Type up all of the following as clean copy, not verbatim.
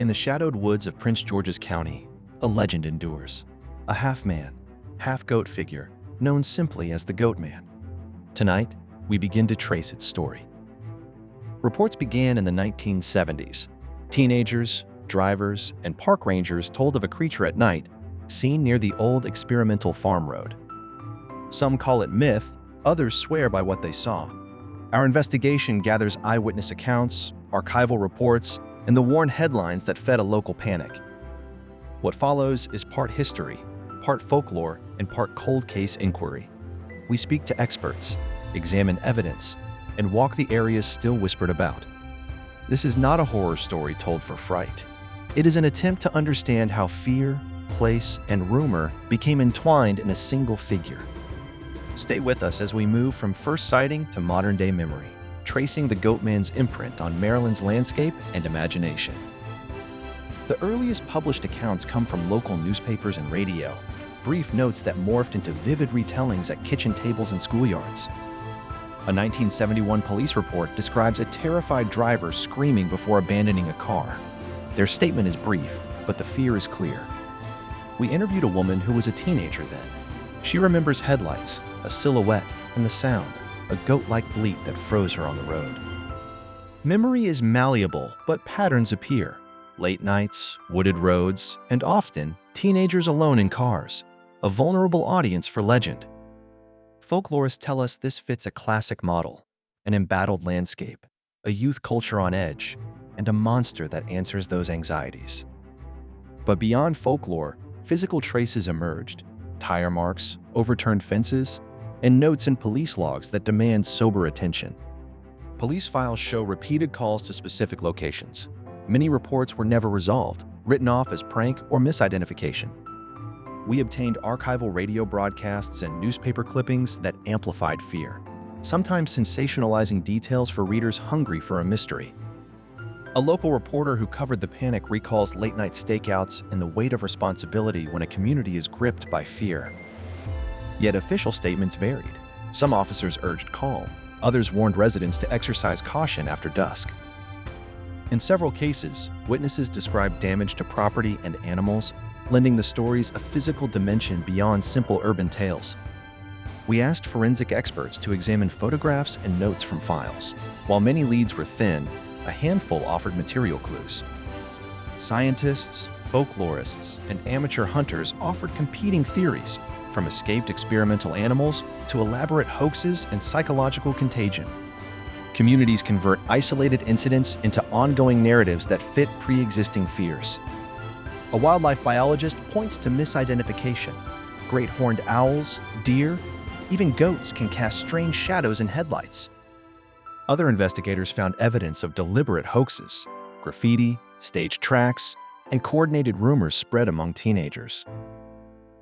In the shadowed woods of Prince George's County, a legend endures. A half-man, half-goat figure known simply as the Goatman. Tonight, we begin to trace its story. Reports began in the 1970s. Teenagers, drivers, and park rangers told of a creature at night seen near the old experimental farm road. Some call it myth, others swear by what they saw. Our investigation gathers eyewitness accounts, archival reports, and the worn headlines that fed a local panic. What follows is part history, part folklore, and part cold case inquiry. We speak to experts, examine evidence, and walk the areas still whispered about. This is not a horror story told for fright. It is an attempt to understand how fear, place, and rumor became entwined in a single figure. Stay with us as we move from first sighting to modern-day memory, tracing the Goatman's imprint on Maryland's landscape and imagination. The earliest published accounts come from local newspapers and radio, brief notes that morphed into vivid retellings at kitchen tables and schoolyards. A 1971 police report describes a terrified driver screaming before abandoning a car. Their statement is brief, but the fear is clear. We interviewed a woman who was a teenager then. She remembers headlights, a silhouette, and the sound, a goat-like bleat that froze her on the road. Memory is malleable, but patterns appear. Late nights, wooded roads, and often teenagers alone in cars, a vulnerable audience for legend. Folklorists tell us this fits a classic model, an embattled landscape, a youth culture on edge, and a monster that answers those anxieties. But beyond folklore, physical traces emerged, tire marks, overturned fences, and notes in police logs that demand sober attention. Police files show repeated calls to specific locations. Many reports were never resolved, written off as prank or misidentification. We obtained archival radio broadcasts and newspaper clippings that amplified fear, sometimes sensationalizing details for readers hungry for a mystery. A local reporter who covered the panic recalls late-night stakeouts and the weight of responsibility when a community is gripped by fear. Yet official statements varied. Some officers urged calm, others warned residents to exercise caution after dusk. In several cases, witnesses described damage to property and animals, lending the stories a physical dimension beyond simple urban tales. We asked forensic experts to examine photographs and notes from files. While many leads were thin, a handful offered material clues. Scientists, folklorists, and amateur hunters offered competing theories, from escaped experimental animals to elaborate hoaxes and psychological contagion. Communities convert isolated incidents into ongoing narratives that fit pre-existing fears. A wildlife biologist points to misidentification. Great horned owls, deer, even goats can cast strange shadows in headlights. Other investigators found evidence of deliberate hoaxes, graffiti, staged tracks, and coordinated rumors spread among teenagers.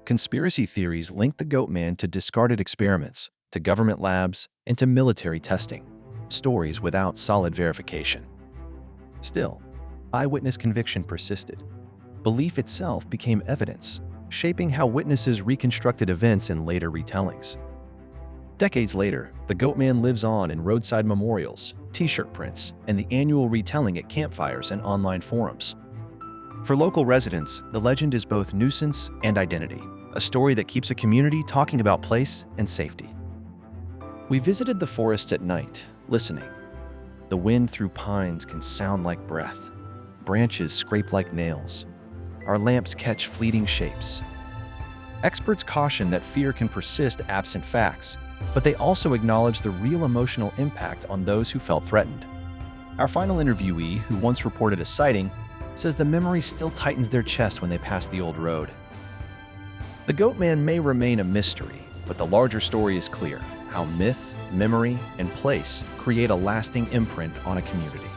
Conspiracy theories linked the Goatman to discarded experiments, to government labs, and to military testing, stories without solid verification. Still, eyewitness conviction persisted. Belief itself became evidence, shaping how witnesses reconstructed events in later retellings. Decades later, the Goatman lives on in roadside memorials, t-shirt prints, and the annual retelling at campfires and online forums. For local residents, the legend is both nuisance and identity, a story that keeps a community talking about place and safety. We visited the forest at night, listening. The wind through pines can sound like breath. Branches scrape like nails. Our lamps catch fleeting shapes. Experts caution that fear can persist absent facts, but they also acknowledge the real emotional impact on those who felt threatened. Our final interviewee, who once reported a sighting, says the memory still tightens their chest when they pass the old road. The Goatman may remain a mystery, but the larger story is clear: how myth, memory, and place create a lasting imprint on a community.